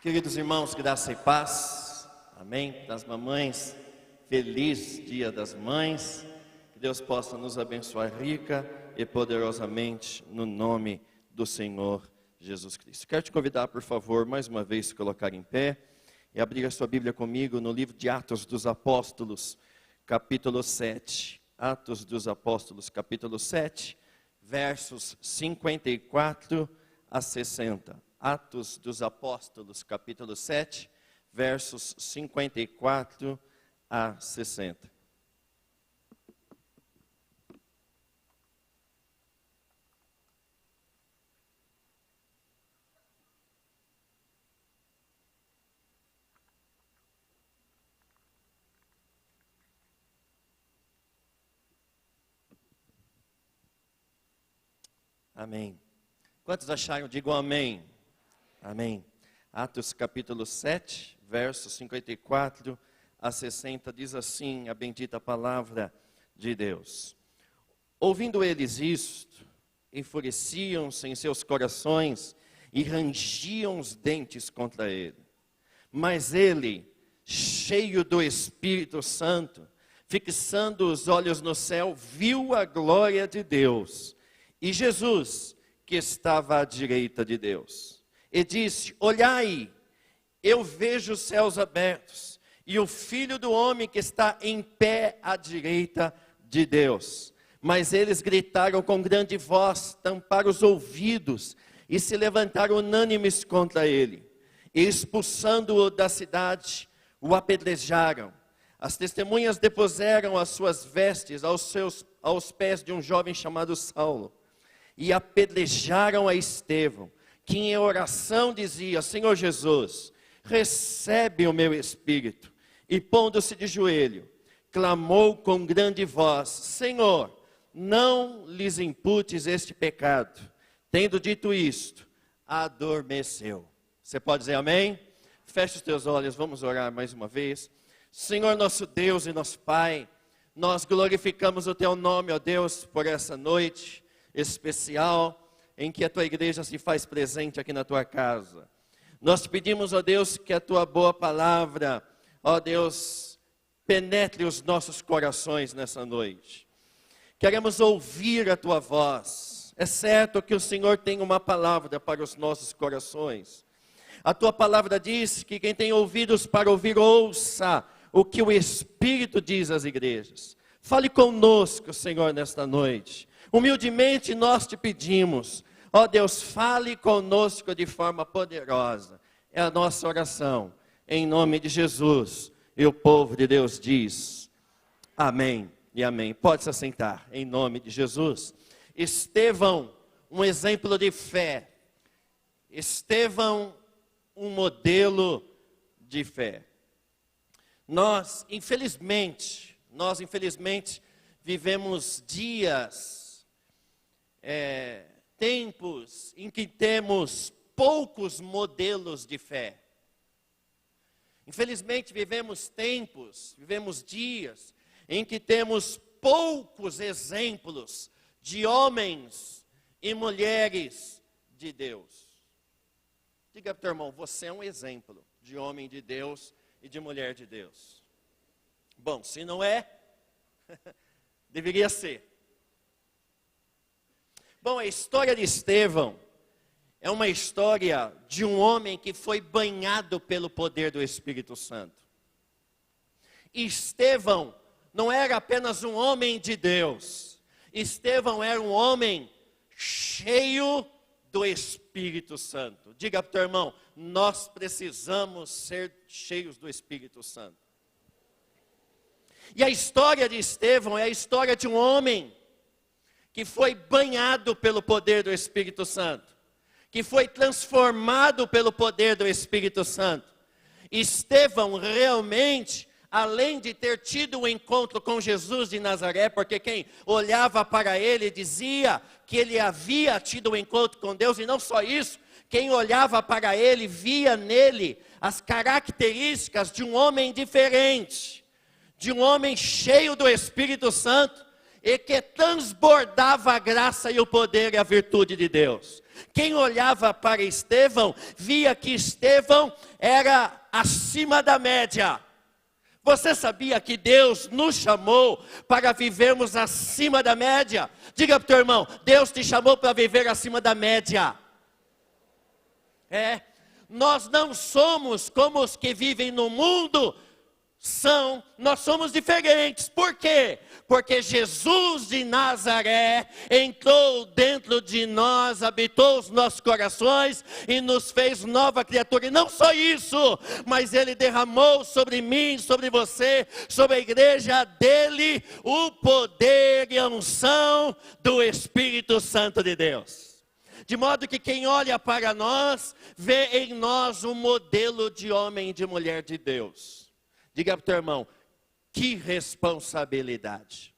Queridos irmãos, graça e paz, amém, das mamães, feliz dia das mães, que Deus possa nos abençoar rica e poderosamente no nome do Senhor Jesus Cristo. Quero te convidar, por favor, mais uma vez, se colocar em pé e abrir a sua Bíblia comigo no livro de Atos dos Apóstolos, capítulo 7, Atos dos Apóstolos, capítulo 7, versos 54 a 60. Atos dos Apóstolos, capítulo 7, versos 54 a 60. Amém. Quantos acharam? Digam amém. Amém. Atos capítulo 7, versos 54 a 60, diz assim a bendita palavra de Deus. Ouvindo eles isto, enfureciam-se em seus corações e rangiam os dentes contra ele. Mas ele, cheio do Espírito Santo, fixando os olhos no céu, viu a glória de Deus e Jesus, que estava à direita de Deus. E disse: olhai, eu vejo os céus abertos, e o Filho do Homem que está em pé à direita de Deus. Mas eles gritaram com grande voz, tamparam os ouvidos, e se levantaram unânimes contra ele. E expulsando-o da cidade, o apedrejaram. As testemunhas depuseram as suas vestes aos pés de um jovem chamado Saulo, e apedrejaram a Estevão, que em oração dizia: Senhor Jesus, recebe o meu espírito. E pondo-se de joelho, clamou com grande voz: Senhor, não lhes imputes este pecado. Tendo dito isto, adormeceu. Você pode dizer amém? Feche os teus olhos, vamos orar mais uma vez. Senhor nosso Deus e nosso Pai, nós glorificamos o teu nome, ó Deus, por essa noite especial em que a tua igreja se faz presente aqui na tua casa. Nós te pedimos, ó Deus, que a tua boa palavra, ó Deus, penetre os nossos corações nessa noite. Queremos ouvir a tua voz. É certo que o Senhor tem uma palavra para os nossos corações. A tua palavra diz que quem tem ouvidos para ouvir, ouça o que o Espírito diz às igrejas. Fale conosco, Senhor, nesta noite. Humildemente nós te pedimos, ó Deus, fale conosco de forma poderosa. É a nossa oração, em nome de Jesus. E o povo de Deus diz, amém e amém. Pode se assentar, em nome de Jesus. Estevão, um exemplo de fé. Estevão, um modelo de fé. Nós, infelizmente, vivemos dias, tempos em que temos poucos modelos de fé. Infelizmente vivemos dias em que temos poucos exemplos de homens e mulheres de Deus. Diga para o teu irmão, você é um exemplo de homem de Deus e de mulher de Deus. Bom, se não é, deveria ser. Bom, a história de Estevão é uma história de um homem que foi banhado pelo poder do Espírito Santo. Estevão não era apenas um homem de Deus. Estevão era um homem cheio do Espírito Santo. Diga para o teu irmão, nós precisamos ser cheios do Espírito Santo. E a história de Estevão é a história de um homem que foi banhado pelo poder do Espírito Santo, que foi transformado pelo poder do Espírito Santo. Estevão realmente, além de ter tido um encontro com Jesus de Nazaré, porque quem olhava para ele dizia que ele havia tido um encontro com Deus, e não só isso, quem olhava para ele via nele as características de um homem diferente, de um homem cheio do Espírito Santo, e que transbordava a graça e o poder e a virtude de Deus. Quem olhava para Estevão, via que Estevão era acima da média. Você sabia que Deus nos chamou para vivermos acima da média? Diga para o teu irmão, Deus te chamou para viver acima da média. Nós não somos como os que vivem no mundo, nós somos diferentes. Por quê? Porque Jesus de Nazaré entrou dentro de nós, habitou os nossos corações e nos fez nova criatura. E não só isso, mas Ele derramou sobre mim, sobre você, sobre a igreja dele, o poder e a unção do Espírito Santo de Deus. De modo que quem olha para nós, vê em nós um modelo de homem e de mulher de Deus. Diga para o teu irmão, que responsabilidade.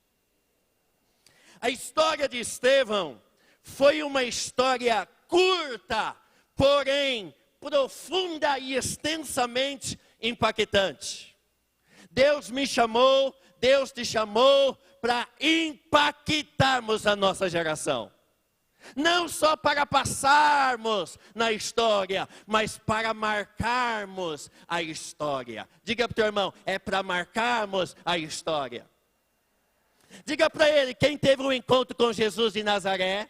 A história de Estevão foi uma história curta, porém profunda e extensamente impactante. Deus me chamou, Deus te chamou para impactarmos a nossa geração. Não só para passarmos na história, mas para marcarmos a história. Diga para o teu irmão, é para marcarmos a história. Diga para ele, quem teve um encontro com Jesus de Nazaré,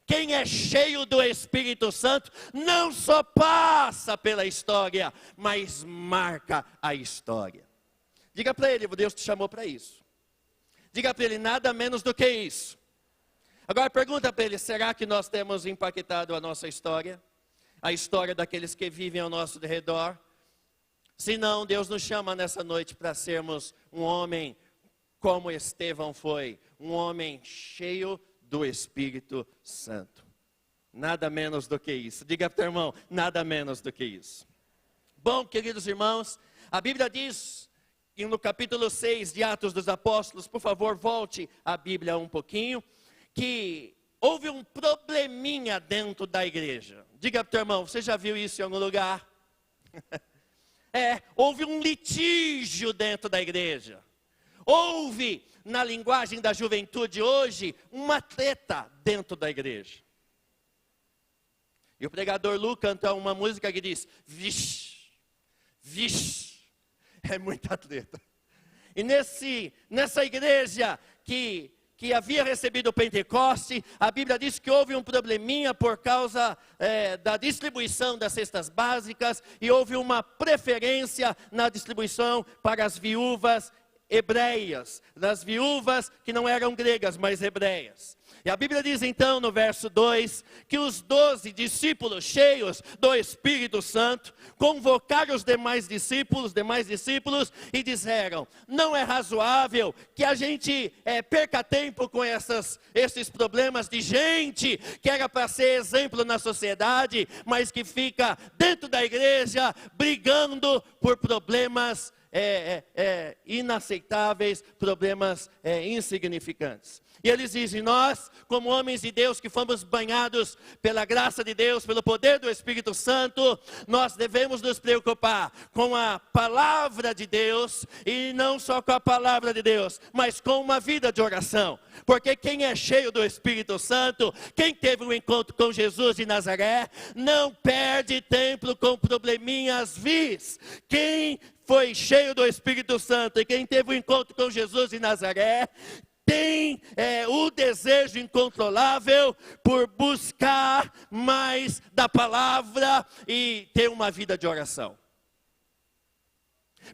quem é cheio do Espírito Santo, não só passa pela história, mas marca a história. Diga para ele, Deus te chamou para isso. Diga para ele, nada menos do que isso. Agora pergunta para ele, será que nós temos impactado a nossa história? A história daqueles que vivem ao nosso redor? Se não, Deus nos chama nessa noite para sermos um homem como Estevão foi. Um homem cheio do Espírito Santo. Nada menos do que isso. Diga para o teu irmão, nada menos do que isso. Bom, queridos irmãos, a Bíblia diz, no capítulo 6 de Atos dos Apóstolos, por favor, volte a Bíblia um pouquinho, que houve um probleminha dentro da igreja. Diga para o teu irmão, você já viu isso em algum lugar? Houve um litígio dentro da igreja. Houve, na linguagem da juventude hoje, uma treta dentro da igreja. E o pregador Lu canta uma música que diz, vixe, vixe, é muita treta. E nessa igreja que havia recebido o Pentecoste, a Bíblia diz que houve um probleminha por causa da distribuição das cestas básicas, e houve uma preferência na distribuição para as viúvas hebreias, das viúvas que não eram gregas, mas hebreias. E a Bíblia diz então no verso 2, que os 12 discípulos cheios do Espírito Santo, convocaram os demais discípulos e disseram, não é razoável que a gente perca tempo com esses problemas de gente que era para ser exemplo na sociedade, mas que fica dentro da igreja brigando por problemas inaceitáveis, problemas insignificantes. E eles dizem, nós, como homens de Deus que fomos banhados pela graça de Deus, pelo poder do Espírito Santo, nós devemos nos preocupar com a palavra de Deus, e não só com a palavra de Deus, mas com uma vida de oração. Porque quem é cheio do Espírito Santo, quem teve um encontro com Jesus de Nazaré, não perde tempo com probleminhas vis. Quem foi cheio do Espírito Santo e quem teve um encontro com Jesus de Nazaré, tem o desejo incontrolável por buscar mais da palavra e ter uma vida de oração.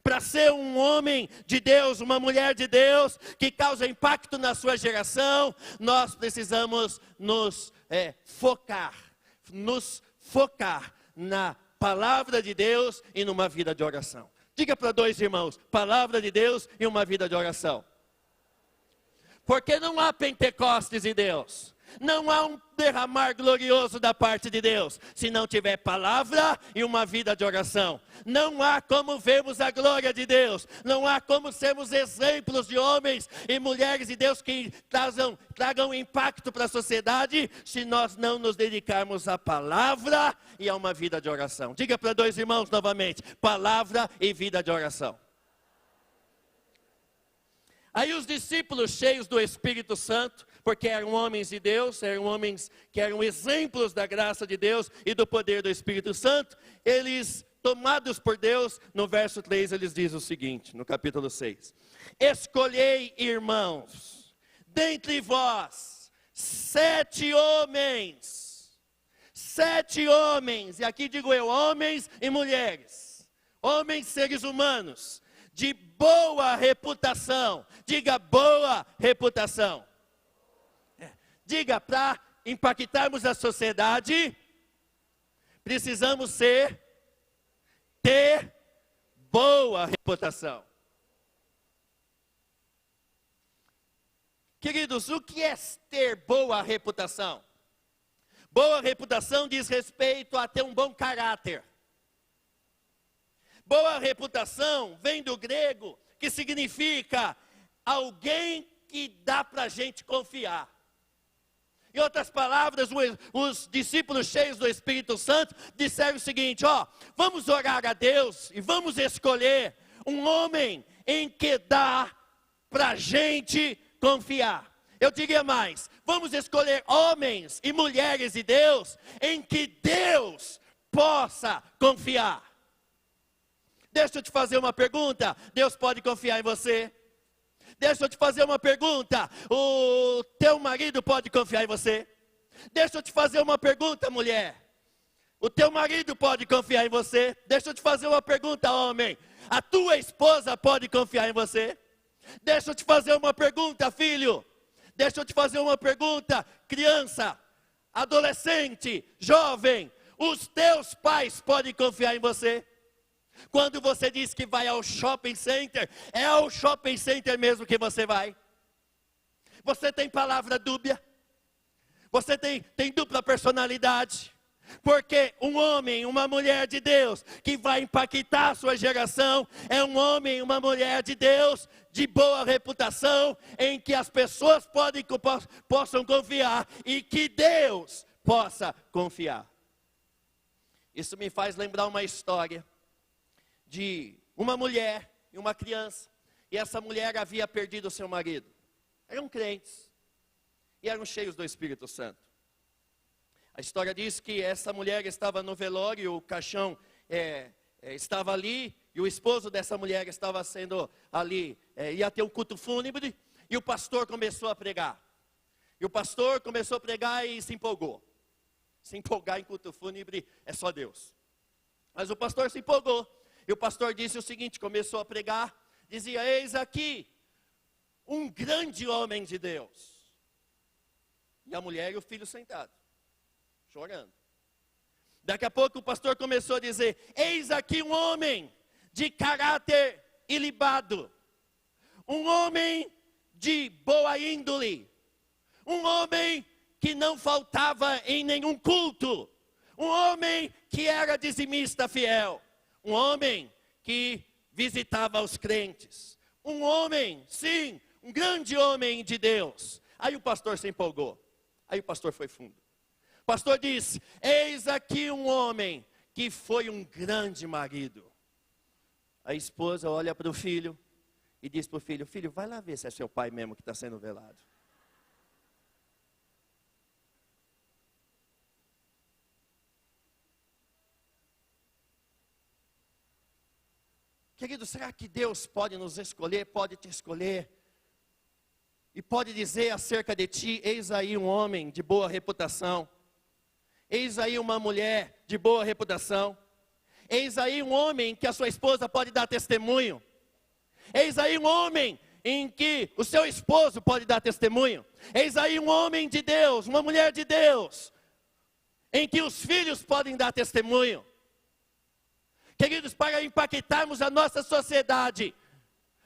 Para ser um homem de Deus, uma mulher de Deus, que causa impacto na sua geração, nós precisamos nos focar na palavra de Deus e numa vida de oração. Diga para dois irmãos, palavra de Deus e uma vida de oração. Porque não há Pentecostes em Deus, não há um derramar glorioso da parte de Deus, se não tiver palavra e uma vida de oração. Não há como vermos a glória de Deus, não há como sermos exemplos de homens e mulheres de Deus que tragam impacto para a sociedade, se nós não nos dedicarmos à palavra e a uma vida de oração. Diga para dois irmãos novamente, palavra e vida de oração. Aí os discípulos cheios do Espírito Santo, porque eram homens de Deus, eram homens que eram exemplos da graça de Deus e do poder do Espírito Santo. Eles, tomados por Deus, no verso 3 eles dizem o seguinte, no capítulo 6. Escolhei, irmãos, dentre vós, 7 homens, e aqui digo eu, homens e mulheres, homens seres humanos, de boa reputação. Diga, boa reputação. Diga, para impactarmos a sociedade, precisamos ter boa reputação. Queridos, o que é ter boa reputação? Boa reputação diz respeito a ter um bom caráter. Boa reputação vem do grego, que significa alguém que dá para a gente confiar. Em outras palavras, os discípulos cheios do Espírito Santo disseram o seguinte, vamos orar a Deus e vamos escolher um homem em que dá para a gente confiar. Eu diria mais, vamos escolher homens e mulheres de Deus em que Deus possa confiar. Deixa eu te fazer uma pergunta, Deus pode confiar em você? Deixa eu te fazer uma pergunta, o teu marido pode confiar em você? Deixa eu te fazer uma pergunta, mulher, o teu marido pode confiar em você? Deixa eu te fazer uma pergunta, homem, a tua esposa pode confiar em você? Deixa eu te fazer uma pergunta, filho, deixa eu te fazer uma pergunta, criança, adolescente, jovem, os teus pais podem confiar em você? Quando você diz que vai ao shopping center, é ao shopping center mesmo que você vai? Você tem palavra dúbia? Você tem dupla personalidade? Porque um homem, uma mulher de Deus, que vai impactar a sua geração, é um homem, uma mulher de Deus, de boa reputação, em que as pessoas possam confiar, e que Deus possa confiar. Isso me faz lembrar uma história de uma mulher e uma criança, e essa mulher havia perdido o seu marido. Eram crentes, e eram cheios do Espírito Santo. A história diz que essa mulher estava no velório, o caixão estava ali, e o esposo dessa mulher estava sendo ali, ia ter um culto fúnebre, e o pastor começou a pregar. E o pastor começou a pregar e se empolgou. Se empolgar em culto fúnebre é só Deus. Mas o pastor se empolgou. E o pastor disse o seguinte, começou a pregar, dizia, eis aqui, um grande homem de Deus. E a mulher e o filho sentado, chorando. Daqui a pouco o pastor começou a dizer, eis aqui um homem de caráter ilibado, um homem de boa índole, um homem que não faltava em nenhum culto, um homem que era dizimista fiel, um homem que visitava os crentes, um homem, sim, um grande homem de Deus. Aí o pastor se empolgou, aí o pastor foi fundo. O pastor disse, eis aqui um homem que foi um grande marido. A esposa olha para o filho e diz para o filho, filho, vai lá ver se é seu pai mesmo que está sendo velado. Querido, será que Deus pode nos escolher, pode te escolher? E pode dizer acerca de ti, eis aí um homem de boa reputação. Eis aí uma mulher de boa reputação. Eis aí um homem que a sua esposa pode dar testemunho. Eis aí um homem em que o seu esposo pode dar testemunho. Eis aí um homem de Deus, uma mulher de Deus, em que os filhos podem dar testemunho. Queridos, para impactarmos a nossa sociedade,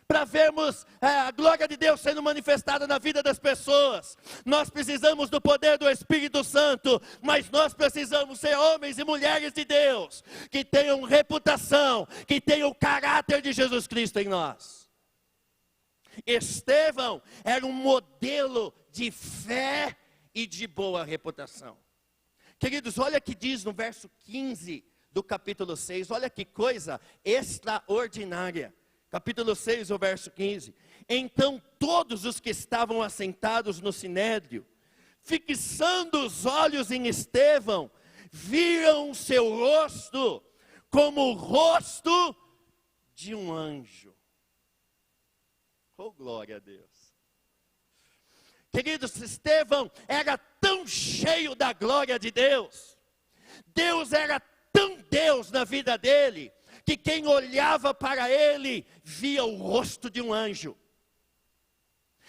para vermos a glória de Deus sendo manifestada na vida das pessoas, nós precisamos do poder do Espírito Santo, mas nós precisamos ser homens e mulheres de Deus, que tenham reputação, que tenham o caráter de Jesus Cristo em nós. Estevão era um modelo de fé e de boa reputação. Queridos, olha o que diz no verso 15 do capítulo 6, olha que coisa extraordinária. capítulo 6, o verso 15. Então todos os que estavam assentados no sinédrio, fixando os olhos em Estevão, viram seu rosto como o rosto de um anjo. Oh, glória a Deus. Queridos, Estevão era tão cheio da glória de Deus. Deus era tão Deus na vida dele, que quem olhava para ele, via o rosto de um anjo.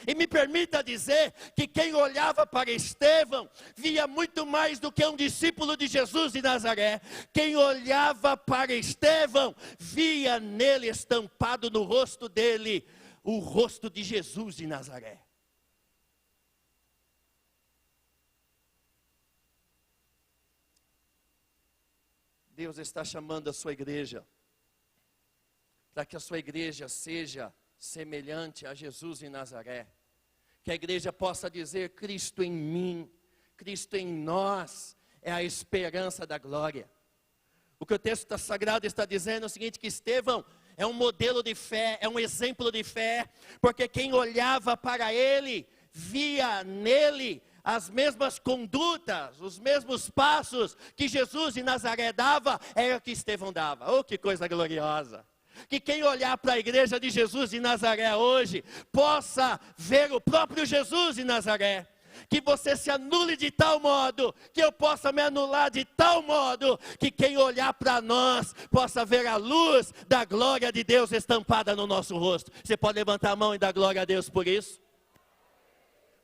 E me permita dizer que quem olhava para Estevão, via muito mais do que um discípulo de Jesus de Nazaré. Quem olhava para Estevão, via nele estampado no rosto dele, o rosto de Jesus de Nazaré. Deus está chamando a sua igreja, para que a sua igreja seja semelhante a Jesus em Nazaré. Que a igreja possa dizer: Cristo em mim, Cristo em nós, é a esperança da glória. O que o texto sagrado está dizendo é o seguinte, que Estevão é um modelo de fé, é um exemplo de fé, porque quem olhava para ele, via nele as mesmas condutas, os mesmos passos que Jesus de Nazaré dava, era o que Estevão dava. Oh, que coisa gloriosa! Que quem olhar para a igreja de Jesus de Nazaré hoje, possa ver o próprio Jesus de Nazaré. Que você se anule de tal modo, que eu possa me anular de tal modo, que quem olhar para nós, possa ver a luz da glória de Deus estampada no nosso rosto. Você pode levantar a mão e dar glória a Deus por isso?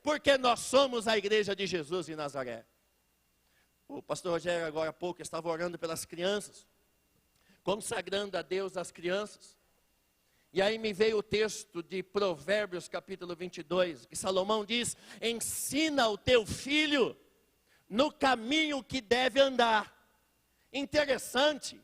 Porque nós somos a igreja de Jesus de Nazaré. O pastor Rogério agora há pouco estava orando pelas crianças, consagrando a Deus as crianças. E aí me veio o texto de Provérbios capítulo 22, que Salomão diz: ensina o teu filho no caminho que deve andar. Interessante,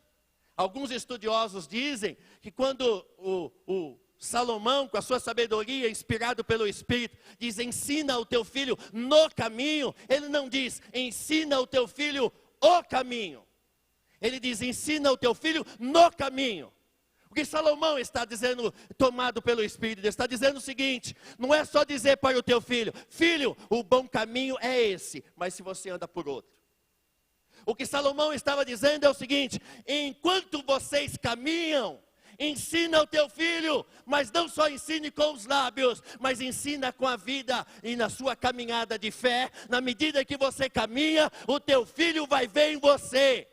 alguns estudiosos dizem que quando o Salomão, com a sua sabedoria, inspirado pelo Espírito, diz: ensina o teu filho no caminho, ele não diz: ensina o teu filho o caminho. Ele diz: ensina o teu filho no caminho. O que Salomão está dizendo, tomado pelo Espírito, está dizendo o seguinte: não é só dizer para o teu filho: filho, o bom caminho é esse, mas se você anda por outro. O que Salomão estava dizendo é o seguinte: enquanto vocês caminham, ensina o teu filho, mas não só ensine com os lábios, mas ensina com a vida e na sua caminhada de fé. Na medida que você caminha, o teu filho vai ver em você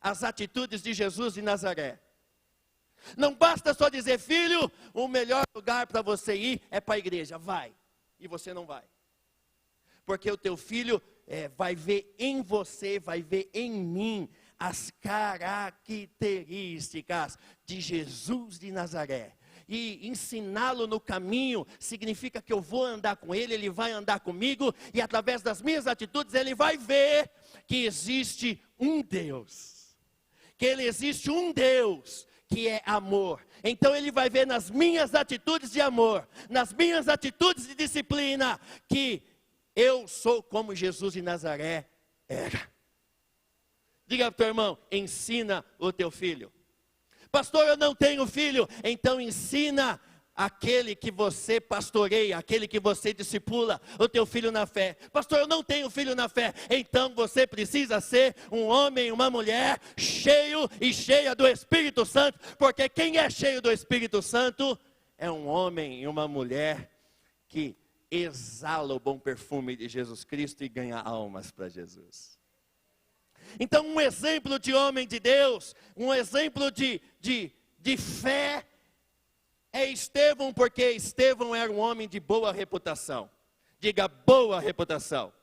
as atitudes de Jesus de Nazaré. Não basta só dizer: filho, o melhor lugar para você ir é para a igreja. Vai, e você não vai. Porque o teu filho vai ver em você, vai ver em mim as características de Jesus de Nazaré. E ensiná-lo no caminho significa que eu vou andar com ele, ele vai andar comigo, e através das minhas atitudes ele vai ver que existe um Deus. Que ele existe um Deus que é amor. Então ele vai ver nas minhas atitudes de amor, nas minhas atitudes de disciplina, que eu sou como Jesus de Nazaré era. Diga para o teu irmão: ensina o teu filho. Pastor, eu não tenho filho. Então ensina aquele que você pastoreia, aquele que você discipula, o teu filho na fé. Pastor, eu não tenho filho na fé. Então você precisa ser um homem, uma mulher cheio e cheia do Espírito Santo, porque quem é cheio do Espírito Santo é um homem e uma mulher que exala o bom perfume de Jesus Cristo e ganha almas para Jesus. Então, um exemplo de homem de Deus, um exemplo de fé, é Estevão, porque Estevão era um homem de boa reputação. Diga: boa reputação.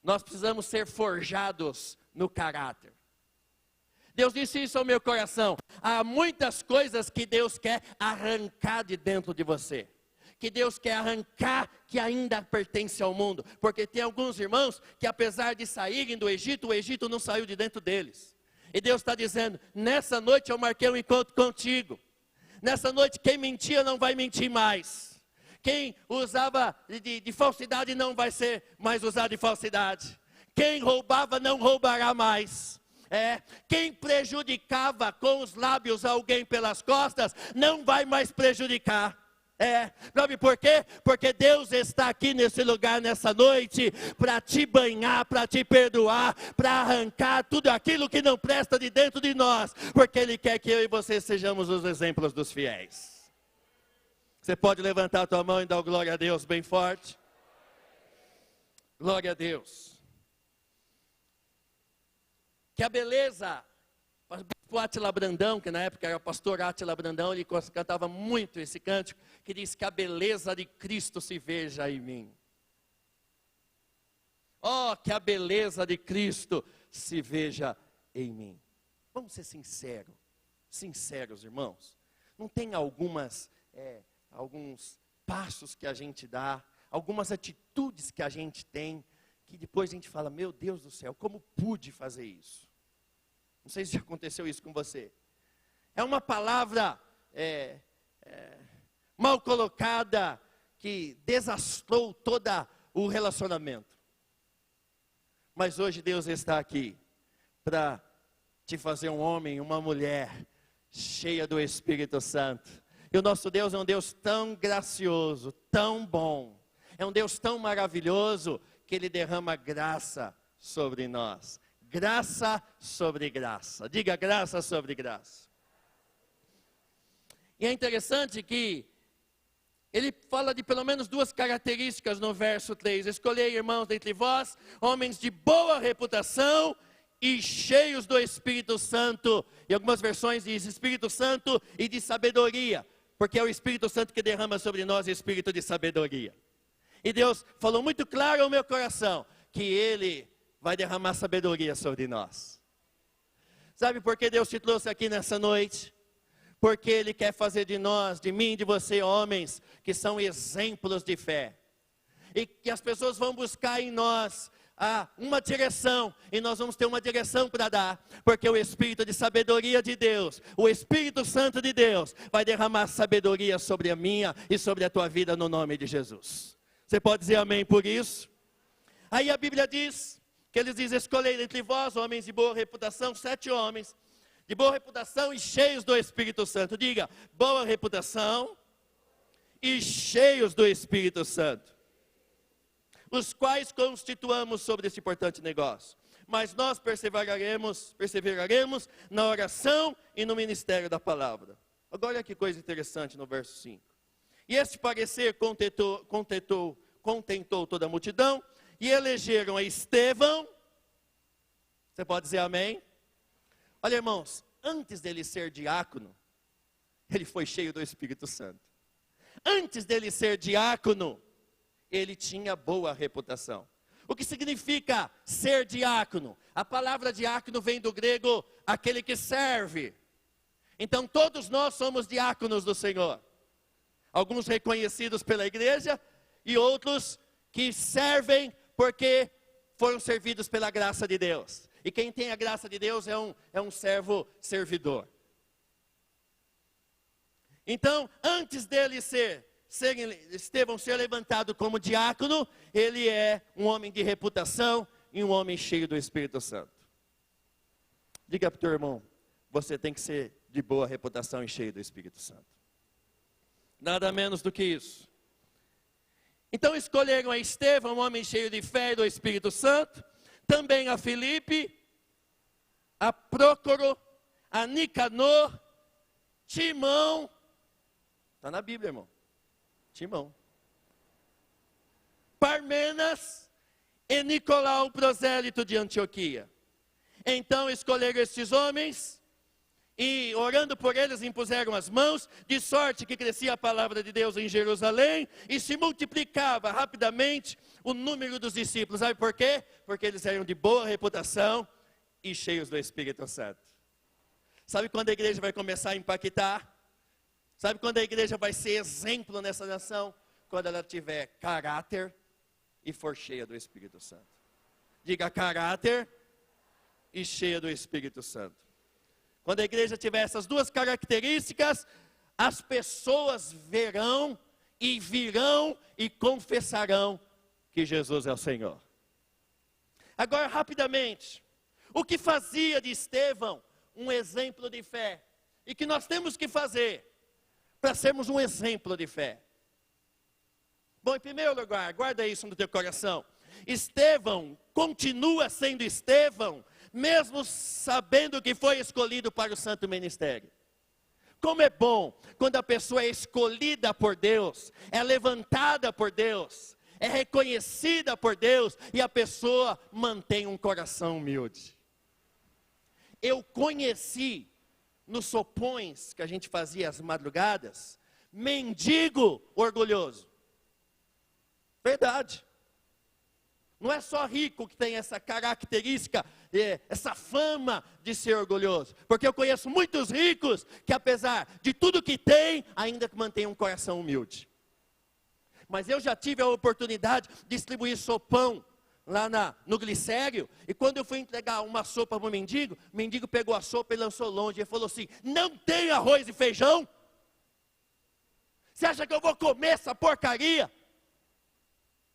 Nós precisamos ser forjados no caráter. Deus disse isso ao meu coração: há muitas coisas que Deus quer arrancar de dentro de você, que Deus quer arrancar, que ainda pertence ao mundo. Porque tem alguns irmãos que, apesar de saírem do Egito, o Egito não saiu de dentro deles. E Deus está dizendo: nessa noite eu marquei um encontro contigo. Nessa noite quem mentia não vai mentir mais. Quem usava de falsidade não vai ser mais usado de falsidade. Quem roubava não roubará mais. Quem prejudicava com os lábios alguém pelas costas, não vai mais prejudicar. Sabe por quê? Porque Deus está aqui nesse lugar, nessa noite, para te banhar, para te perdoar, para arrancar tudo aquilo que não presta de dentro de nós, porque Ele quer que eu e você sejamos os exemplos dos fiéis. Você pode levantar a tua mão e dar glória a Deus bem forte? Glória a Deus. Que a beleza, o Átila Brandão, que na época era o pastor Átila Brandão, ele cantava muito esse cântico, que diz que a beleza de Cristo se veja em mim. Oh, que a beleza de Cristo se veja em mim. Vamos ser sinceros, irmãos. Não tem alguns passos que a gente dá, algumas atitudes que a gente tem, que depois a gente fala, meu Deus do céu, como pude fazer isso? Não sei se já aconteceu isso com você. É uma palavra mal colocada, que desastrou todo o relacionamento. Mas hoje Deus está aqui para te fazer um homem, uma mulher cheia do Espírito Santo. E o nosso Deus é um Deus tão gracioso, tão bom. É um Deus tão maravilhoso que Ele derrama graça sobre nós. Graça sobre graça. Diga graça sobre graça. E é interessante que ele fala de pelo menos duas características no verso 3. Escolhei, irmãos, dentre vós, homens de boa reputação e cheios do Espírito Santo. E algumas versões diz Espírito Santo e de sabedoria. Porque é o Espírito Santo que derrama sobre nós o Espírito de sabedoria. E Deus falou muito claro ao meu coração que Ele vai derramar sabedoria sobre nós. Sabe por que Deus te trouxe aqui nessa noite? Porque Ele quer fazer de nós, de mim, de você, homens, que são exemplos de fé. E que as pessoas vão buscar em nós uma direção, e nós vamos ter uma direção para dar, porque o Espírito de sabedoria de Deus, o Espírito Santo de Deus, vai derramar sabedoria sobre a minha e sobre a tua vida no nome de Jesus. Você pode dizer amém por isso? Aí a Bíblia diz, que eles dizem, escolhei entre vós, homens de boa reputação, 7 homens, de boa reputação e cheios do Espírito Santo. Diga, boa reputação e cheios do Espírito Santo. Os quais constituamos sobre este importante negócio. Mas nós perseveraremos na oração e no ministério da palavra. Agora olha que coisa interessante no verso 5. E este parecer contentou toda a multidão, e elegeram a Estevão. Você pode dizer amém? Olha, irmãos, antes dele ser diácono, ele foi cheio do Espírito Santo. Antes dele ser diácono, ele tinha boa reputação. O que significa ser diácono? A palavra diácono vem do grego, aquele que serve. Então todos nós somos diáconos do Senhor. Alguns reconhecidos pela igreja e outros que servem porque foram servidos pela graça de Deus. E quem tem a graça de Deus é um servo servidor. Então, antes dele Estevão ser levantado como diácono, ele é um homem de reputação e um homem cheio do Espírito Santo. Diga para o teu irmão, você tem que ser de boa reputação e cheio do Espírito Santo. Nada menos do que isso. Então escolheram a Estevão, um homem cheio de fé e do Espírito Santo, também a Filipe, a Prócoro, a Nicanor, Timão, está na Bíblia, irmão, Timão, Parmenas e Nicolau, prosélito de Antioquia. Então escolheram estes homens, e orando por eles impuseram as mãos, de sorte que crescia a palavra de Deus em Jerusalém, e se multiplicava rapidamente o número dos discípulos. Sabe por quê? Porque eles eram de boa reputação e cheios do Espírito Santo. Sabe quando a igreja vai começar a impactar? Sabe quando a igreja vai ser exemplo nessa nação? Quando ela tiver caráter e for cheia do Espírito Santo. Diga caráter e cheia do Espírito Santo. Quando a igreja tiver essas duas características, as pessoas verão e virão e confessarão que Jesus é o Senhor. Agora, rapidamente, O que fazia de Estevão um exemplo de fé? E que nós temos que fazer para sermos um exemplo de fé? Bom, em primeiro lugar, guarda isso no teu coração. Estevão continua sendo Estevão, mesmo sabendo que foi escolhido para o santo ministério. Como é bom quando a pessoa é escolhida por Deus, é levantada por Deus, é reconhecida por Deus, e a pessoa mantém um coração humilde. Eu conheci, nos sopões que a gente fazia às madrugadas, mendigo orgulhoso. Verdade. Não é só rico que tem essa característica, essa fama de ser orgulhoso. Porque eu conheço muitos ricos que, apesar de tudo que tem, ainda mantêm um coração humilde. Mas eu já tive a oportunidade de distribuir sopão lá no glicério. E quando eu fui entregar uma sopa para o mendigo pegou a sopa e lançou longe. Ele falou assim: não tem arroz e feijão? Você acha que eu vou comer essa porcaria?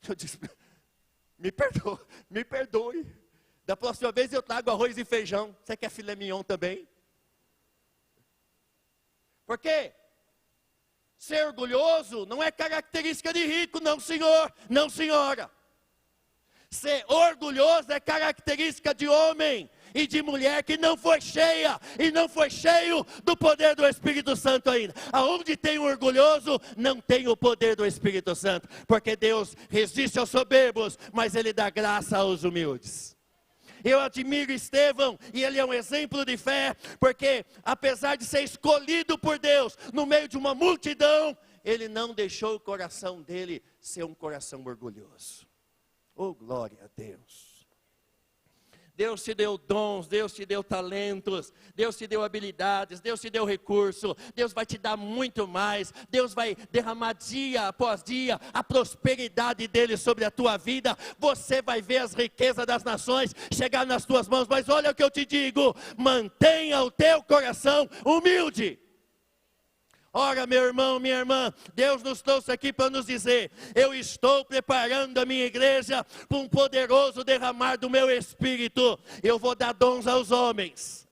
Eu disse: me perdoe. Da próxima vez eu trago arroz e feijão. Você quer filé mignon também? Por quê? Ser orgulhoso não é característica de rico, não senhor, não senhora. Ser orgulhoso é característica de homem e de mulher que não foi cheia e não foi cheio do poder do Espírito Santo ainda. Aonde tem um orgulhoso, não tem o poder do Espírito Santo, porque Deus resiste aos soberbos, mas Ele dá graça aos humildes. Eu admiro Estevão, e ele é um exemplo de fé, porque apesar de ser escolhido por Deus, no meio de uma multidão, ele não deixou o coração dele ser um coração orgulhoso. Oh, glória a Deus. Deus te deu dons, Deus te deu talentos, Deus te deu habilidades, Deus te deu recurso, Deus vai te dar muito mais, Deus vai derramar dia após dia a prosperidade dele sobre a tua vida. Você vai ver as riquezas das nações chegar nas tuas mãos, mas olha o que eu te digo: mantenha o teu coração humilde. Ora, meu irmão, minha irmã, Deus nos trouxe aqui para nos dizer: eu estou preparando a minha igreja para um poderoso derramar do meu Espírito. Eu vou dar dons aos homens,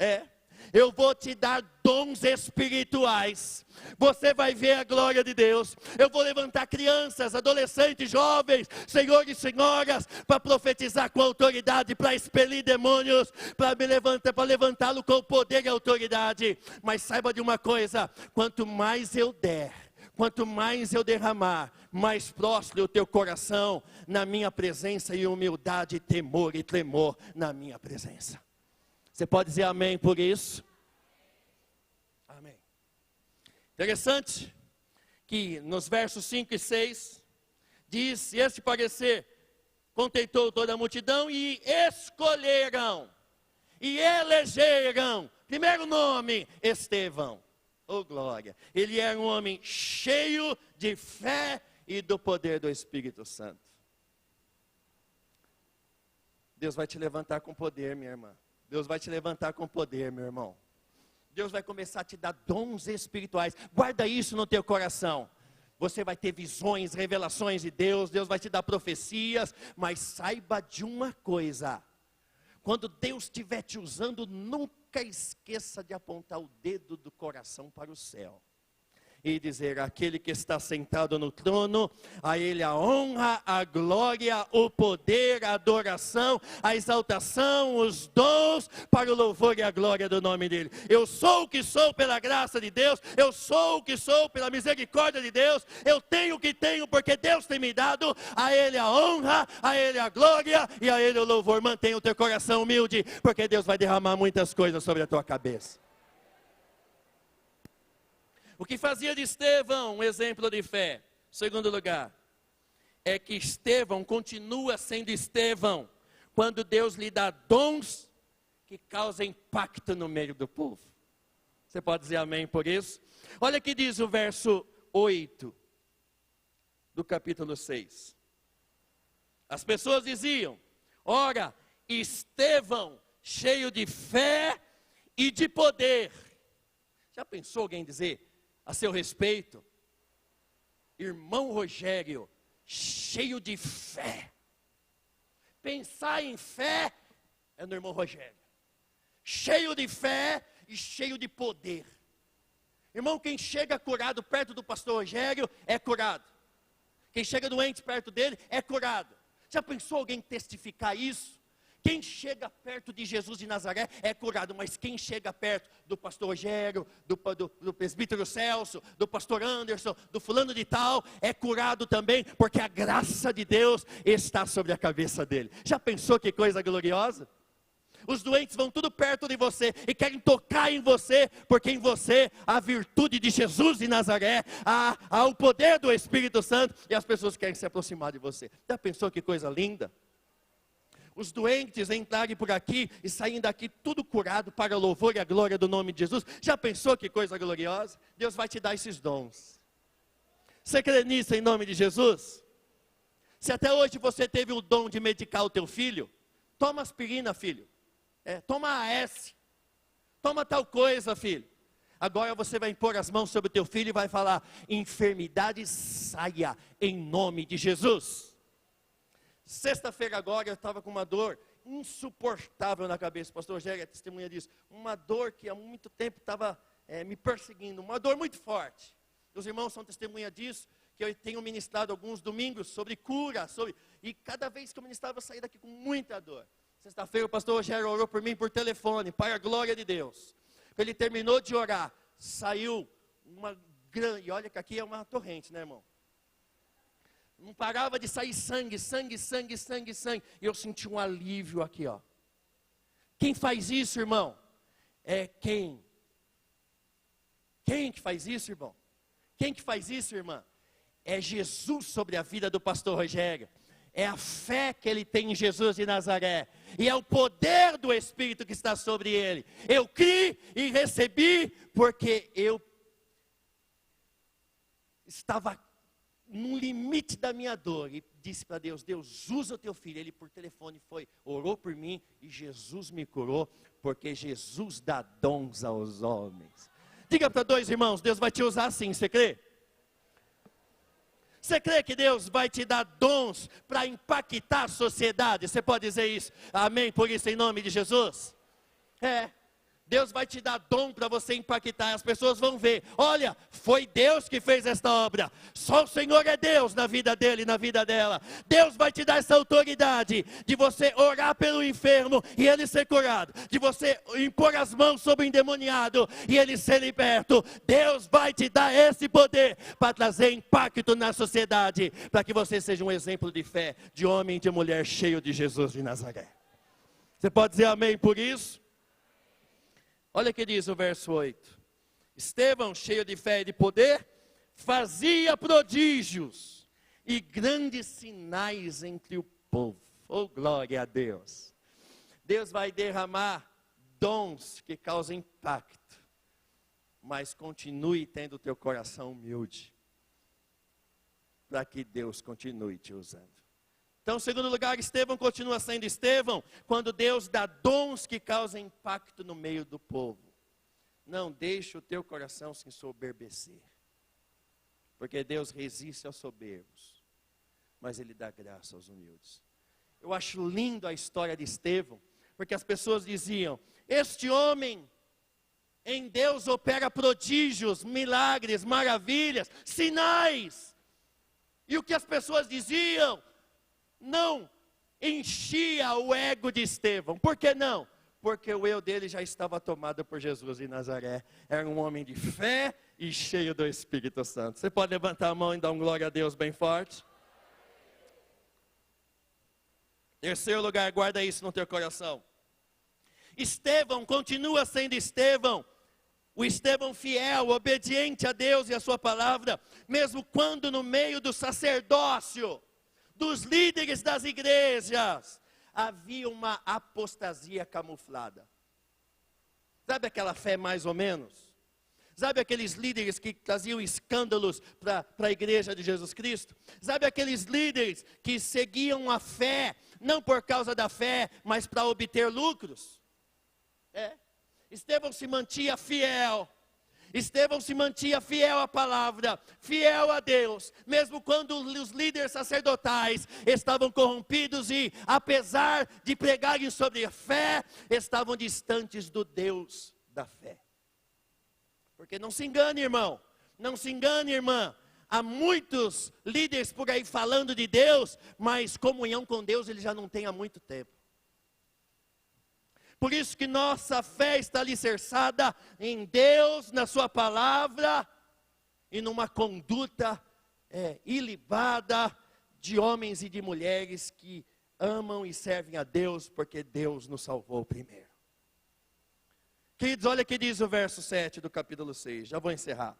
eu vou te dar dons espirituais. Você vai ver a glória de Deus. Eu vou levantar crianças, adolescentes, jovens, senhores e senhoras, para profetizar com autoridade, para expelir demônios, para levantá-lo com poder e autoridade. Mas saiba de uma coisa: quanto mais eu der, quanto mais eu derramar, mais próspero o teu coração na minha presença, e humildade, temor e tremor na minha presença. Você pode dizer amém por isso? Amém. Interessante que nos versos 5 e 6 diz: e este parecer contentou toda a multidão, e escolheram e elegeram, primeiro nome, Estevão. Oh, glória! Ele era um homem cheio de fé e do poder do Espírito Santo. Deus vai te levantar com poder, minha irmã. Deus vai te levantar com poder, meu irmão. Deus vai começar a te dar dons espirituais. Guarda isso no teu coração. Você vai ter visões, revelações de Deus. Deus vai te dar profecias. Mas saiba de uma coisa: quando Deus estiver te usando, nunca esqueça de apontar o dedo do coração para o céu e dizer: aquele que está sentado no trono, a Ele a honra, a glória, o poder, a adoração, a exaltação, os dons, para o louvor e a glória do nome dEle. Eu sou o que sou pela graça de Deus, eu sou o que sou pela misericórdia de Deus, eu tenho o que tenho porque Deus tem me dado, a Ele a honra, a Ele a glória e a Ele o louvor. Mantenha o teu coração humilde, porque Deus vai derramar muitas coisas sobre a tua cabeça. O que fazia de Estevão um exemplo de fé? Segundo lugar, é que Estevão continua sendo Estevão quando Deus lhe dá dons que causam impacto no meio do povo. Você pode dizer amém por isso? Olha o que diz o verso 8 do capítulo 6. As pessoas diziam: ora, Estevão, cheio de fé e de poder. Já pensou alguém dizer a seu respeito: irmão Rogério, cheio de fé? Pensar em fé é no irmão Rogério. cheio de fé e cheio de poder. Irmão, quem chega curado perto do pastor Rogério é curado. Quem chega doente perto dele é curado. Já pensou alguém testificar isso? Quem chega perto de Jesus de Nazaré é curado, mas quem chega perto do pastor Rogério, do presbítero Celso, do pastor Anderson, do fulano de tal, é curado também, porque a graça de Deus está sobre a cabeça dele. Já pensou que coisa gloriosa? Os doentes vão tudo perto de você e querem tocar em você, porque em você há a virtude de Jesus de Nazaré, há o poder do Espírito Santo, e as pessoas querem se aproximar de você. Já pensou que coisa linda? Os doentes entrarem por aqui e saírem daqui tudo curado para o louvor e a glória do nome de Jesus. Já pensou que coisa gloriosa? Deus vai te dar esses dons. Você crê nisso em nome de Jesus? Se até hoje você teve o dom de medicar o teu filho, toma aspirina, filho. Toma AS. Toma tal coisa, filho. Agora você vai impor as mãos sobre o teu filho e vai falar: enfermidade saia em nome de Jesus. Sexta-feira agora eu estava com uma dor insuportável na cabeça. O pastor Rogério é testemunha disso. Uma dor que há muito tempo estava me perseguindo. Uma dor muito forte. Os irmãos são testemunha disso, que eu tenho ministrado alguns domingos sobre cura. E cada vez que eu ministrava eu saía daqui com muita dor. Sexta-feira o pastor Rogério orou por mim por telefone, para a glória de Deus. Quando ele terminou de orar, saiu uma grande... E olha que aqui é uma torrente, né, irmão? Não parava de sair sangue. E eu senti um alívio aqui, ó. Quem faz isso, irmão? Quem? Quem que faz isso, irmão? Quem que faz isso, irmã? É Jesus sobre a vida do pastor Rogério. É a fé que ele tem em Jesus de Nazaré. E é o poder do Espírito que está sobre ele. Eu criei e recebi, porque eu estava no limite da minha dor, e disse para Deus: Deus, usa o teu filho. Ele por telefone orou por mim, e Jesus me curou, porque Jesus dá dons aos homens. Diga para dois irmãos: Deus vai te usar assim, você crê? Você crê que Deus vai te dar dons para impactar a sociedade? Você pode dizer isso? Amém, por isso em nome de Jesus? Deus vai te dar dom para você impactar, as pessoas vão ver: olha, foi Deus que fez esta obra, só o Senhor é Deus na vida dele e na vida dela. Deus vai te dar essa autoridade de você orar pelo enfermo e ele ser curado, de você impor as mãos sobre o endemoniado e ele ser liberto. Deus vai te dar esse poder para trazer impacto na sociedade, para que você seja um exemplo de fé, de homem e de mulher cheio de Jesus de Nazaré. Você pode dizer amém por isso? Olha o que diz o verso 8. Estevão, cheio de fé e de poder, fazia prodígios e grandes sinais entre o povo. Oh, glória a Deus. Deus vai derramar dons que causam impacto, mas continue tendo o teu coração humilde, para que Deus continue te usando. Então, em segundo lugar, Estevão continua sendo Estevão, quando Deus dá dons que causam impacto no meio do povo. Não deixe o teu coração se ensoberbecer, porque Deus resiste aos soberbos, mas Ele dá graça aos humildes. Eu acho lindo a história de Estevão, porque as pessoas diziam: este homem em Deus opera prodígios, milagres, maravilhas, sinais. E o que as pessoas diziam não enchia o ego de Estevão. Por que não? Porque o eu dele já estava tomado por Jesus de Nazaré. Era um homem de fé e cheio do Espírito Santo. Você pode levantar a mão e dar um glória a Deus bem forte? Terceiro lugar, guarda isso no teu coração. Estevão continua sendo Estevão, o Estevão fiel, obediente a Deus e a sua palavra, mesmo quando no meio do sacerdócio, dos líderes das igrejas, havia uma apostasia camuflada. Sabe aquela fé mais ou menos? Sabe aqueles líderes que traziam escândalos para a igreja de Jesus Cristo? Sabe aqueles líderes que seguiam a fé, não por causa da fé, mas para obter lucros? Estevão se mantinha fiel. Estevão se mantinha fiel à palavra, fiel a Deus, mesmo quando os líderes sacerdotais estavam corrompidos e, apesar de pregarem sobre a fé, estavam distantes do Deus da fé. Porque não se engane, irmão, não se engane, irmã, há muitos líderes por aí falando de Deus, mas comunhão com Deus ele já não tem há muito tempo. Por isso que nossa fé está alicerçada em Deus, na sua palavra e numa conduta ilibada de homens e de mulheres que amam e servem a Deus, porque Deus nos salvou primeiro. Queridos, olha o que diz o verso 7 do capítulo 6, já vou encerrar.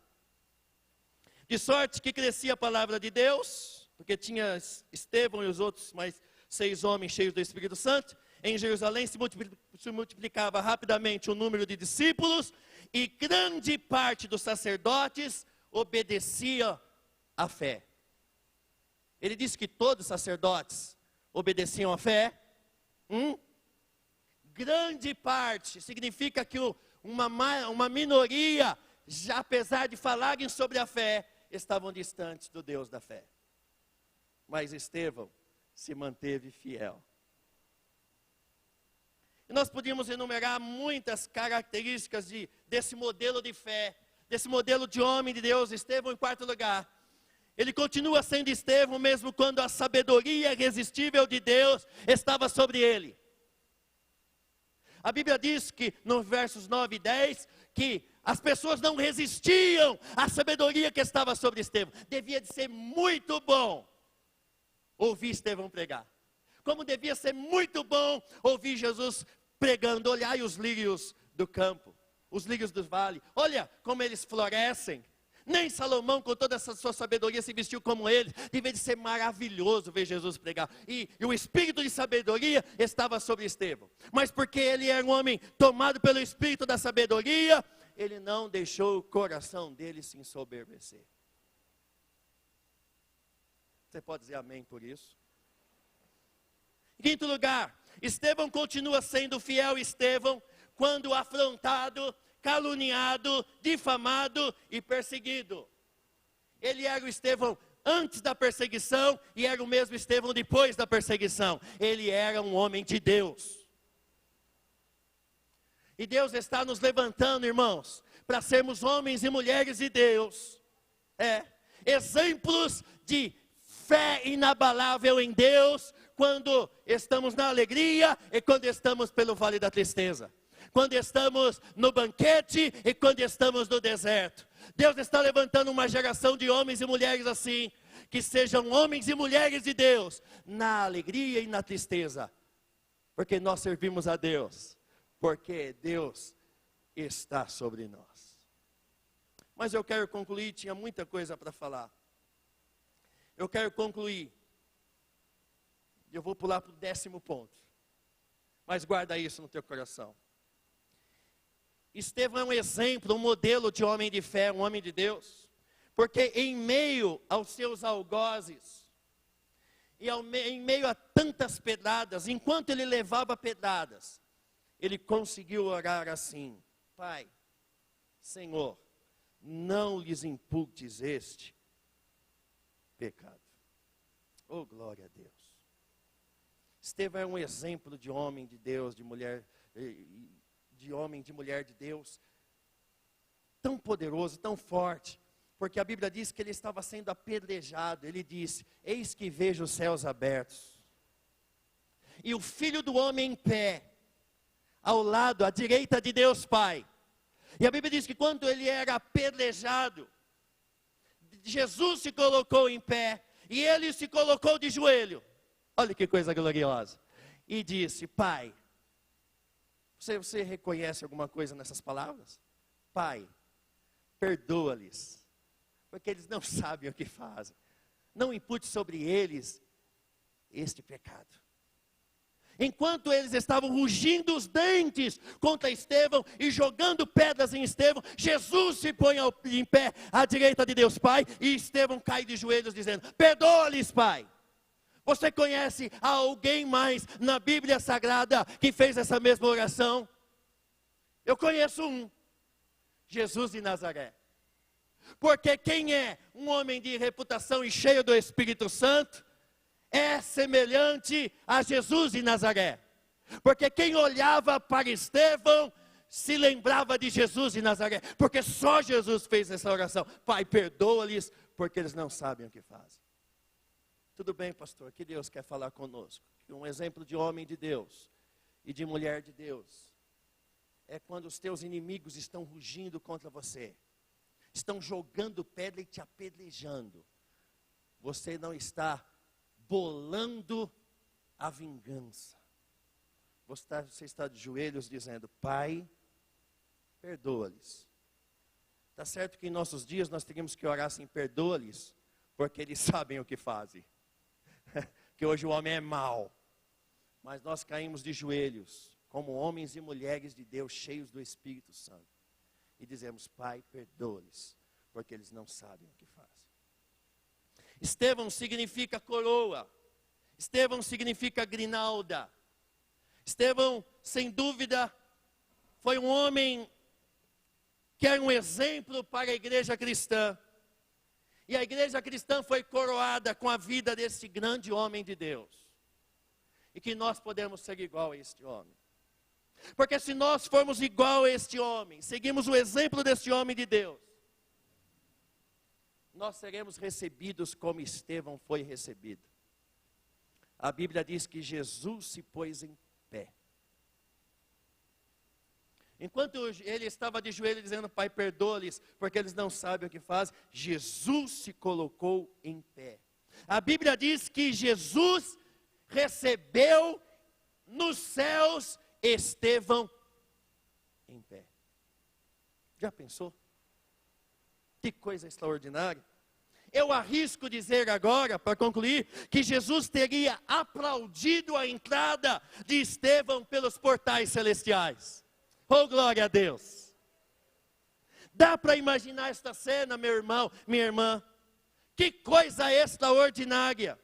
De sorte que crescia a palavra de Deus, porque tinha Estevão e os outros mais 6 homens cheios do Espírito Santo, em Jerusalém se multiplicava rapidamente o número de discípulos, e grande parte dos sacerdotes obedecia à fé. Ele disse que todos os sacerdotes obedeciam à fé. Grande parte significa que uma minoria, já apesar de falarem sobre a fé, estavam distantes do Deus da fé. Mas Estevão se manteve fiel. E nós podíamos enumerar muitas características desse modelo de fé, desse modelo de homem de Deus. Estevão, em quarto lugar, ele continua sendo Estevão mesmo quando a sabedoria irresistível de Deus estava sobre ele. A Bíblia diz que, nos versos 9 e 10, que as pessoas não resistiam à sabedoria que estava sobre Estevão. Devia de ser muito bom ouvir Estevão pregar. Como devia ser muito bom ouvir Jesus pregando. Olhai os lírios do campo, os lírios do vale, olha como eles florescem. Nem Salomão, com toda essa sua sabedoria, se vestiu como eles. Devia de ser maravilhoso ver Jesus pregar. E o espírito de sabedoria estava sobre Estevão. Mas porque ele era um homem tomado pelo espírito da sabedoria, ele não deixou o coração dele se ensoberbecer. Você pode dizer amém por isso? Em quinto lugar, Estevão continua sendo fiel Estevão quando afrontado, caluniado, difamado e perseguido. Ele era o Estevão antes da perseguição e era o mesmo Estevão depois da perseguição. Ele era um homem de Deus. E Deus está nos levantando, irmãos, para sermos homens e mulheres de Deus. Exemplos de fé inabalável em Deus, quando estamos na alegria e quando estamos pelo vale da tristeza. Quando estamos no banquete e quando estamos no deserto. Deus está levantando uma geração de homens e mulheres assim, que sejam homens e mulheres de Deus, na alegria e na tristeza. Porque nós servimos a Deus, porque Deus está sobre nós. Mas eu quero concluir, tinha muita coisa para falar. Eu quero concluir. Eu vou pular para o 10º ponto. Mas guarda isso no teu coração. Estevão é um exemplo, um modelo de homem de fé, um homem de Deus. Porque em meio aos seus algozes, e em meio a tantas pedradas, enquanto ele levava pedradas, ele conseguiu orar assim: Pai, Senhor, não lhes imputes este pecado. Oh, glória a Deus. Estevão é um exemplo de homem de Deus, de mulher, de homem, de mulher de Deus, tão poderoso, tão forte, porque a Bíblia diz que ele estava sendo apedrejado. Ele disse: eis que vejo os céus abertos, e o Filho do Homem em pé, ao lado, à direita de Deus Pai. E a Bíblia diz que quando ele era apedrejado, Jesus se colocou em pé, e ele se colocou de joelho. Olha que coisa gloriosa. E disse: Pai, você reconhece alguma coisa nessas palavras? Pai, perdoa-lhes, porque eles não sabem o que fazem. Não impute sobre eles este pecado. Enquanto eles estavam rugindo os dentes contra Estevão e jogando pedras em Estevão, Jesus se põe em pé à direita de Deus Pai, e Estevão cai de joelhos dizendo: perdoa-lhes, Pai. Você conhece alguém mais na Bíblia Sagrada que fez essa mesma oração? Eu conheço um. Jesus de Nazaré. Porque quem é um homem de reputação e cheio do Espírito Santo é semelhante a Jesus de Nazaré. Porque quem olhava para Estevão se lembrava de Jesus de Nazaré. Porque só Jesus fez essa oração. Pai, perdoa-lhes, porque eles não sabem o que fazem. Tudo bem, pastor, que Deus quer falar conosco. Um exemplo de homem de Deus e de mulher de Deus é quando os teus inimigos estão rugindo contra você, estão jogando pedra e te apedrejando. Você não está bolando a vingança. Você está de joelhos dizendo, Pai, perdoa-lhes. Está certo que em nossos dias nós teríamos que orar assim, perdoa-lhes, porque eles sabem o que fazem. Que hoje o homem é mau. Mas nós caímos de joelhos, como homens e mulheres de Deus, cheios do Espírito Santo. E dizemos, Pai, perdoa-lhes, porque eles não sabem o que fazem. Estevão significa coroa. Estevão significa grinalda. Estevão, sem dúvida, foi um homem que era um exemplo para a igreja cristã. E a igreja cristã foi coroada com a vida desse grande homem de Deus. E que nós podemos ser igual a este homem. Porque se nós formos igual a este homem, seguimos o exemplo deste homem de Deus, nós seremos recebidos como Estevão foi recebido. A Bíblia diz que Jesus se pôs em pé. Enquanto ele estava de joelho dizendo, Pai, perdoa-lhes, porque eles não sabem o que fazem, Jesus se colocou em pé. A Bíblia diz que Jesus recebeu nos céus Estevão em pé. Já pensou? Que coisa extraordinária. Eu arrisco dizer agora, para concluir, que Jesus teria aplaudido a entrada de Estevão pelos portais celestiais. Oh, glória a Deus. Dá para imaginar esta cena, meu irmão, minha irmã? Que coisa extraordinária.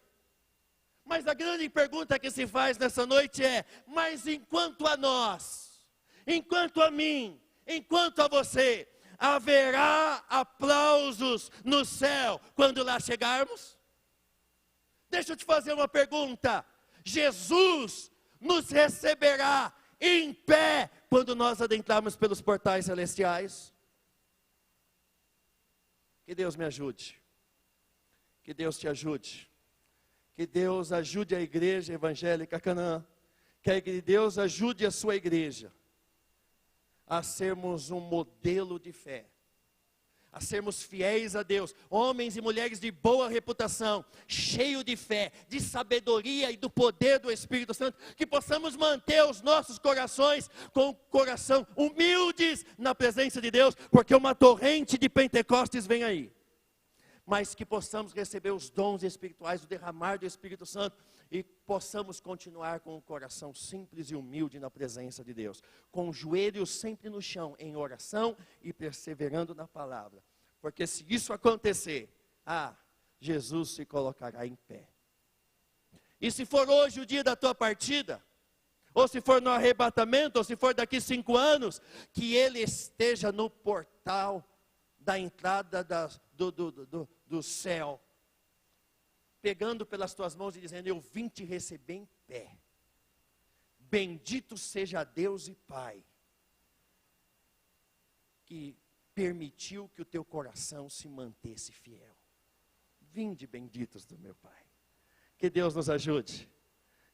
Mas a grande pergunta que se faz nessa noite é, mas enquanto a nós, enquanto a mim, enquanto a você, haverá aplausos no céu quando lá chegarmos? Deixa eu te fazer uma pergunta. Jesus nos receberá em pé quando nós adentrarmos pelos portais celestiais? Que Deus me ajude. Que Deus te ajude. Que Deus ajude a igreja evangélica Canaã. Que Deus ajude a sua igreja a sermos um modelo de fé, a sermos fiéis a Deus, homens e mulheres de boa reputação, cheio de fé, de sabedoria e do poder do Espírito Santo, que possamos manter os nossos corações com o coração humildes na presença de Deus, porque uma torrente de Pentecostes vem aí, mas que possamos receber os dons espirituais, o derramar do Espírito Santo, e possamos continuar com o coração simples e humilde na presença de Deus, com os joelhos sempre no chão, em oração e perseverando na palavra, porque se isso acontecer, Jesus se colocará em pé. E se for hoje o dia da tua partida, ou se for no arrebatamento, ou se for daqui 5 anos, que Ele esteja no portal da entrada do céu, pegando pelas tuas mãos e dizendo, eu vim te receber em pé. Bendito seja Deus e Pai, que permitiu que o teu coração se mantesse fiel. Vinde benditos do meu Pai. Que Deus nos ajude.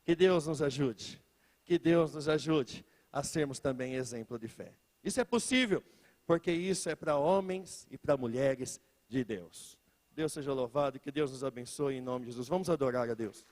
Que Deus nos ajude. Que Deus nos ajude a sermos também exemplo de fé. Isso é possível, porque isso é para homens e para mulheres de Deus. Deus seja louvado e que Deus nos abençoe em nome de Jesus. Vamos adorar a Deus.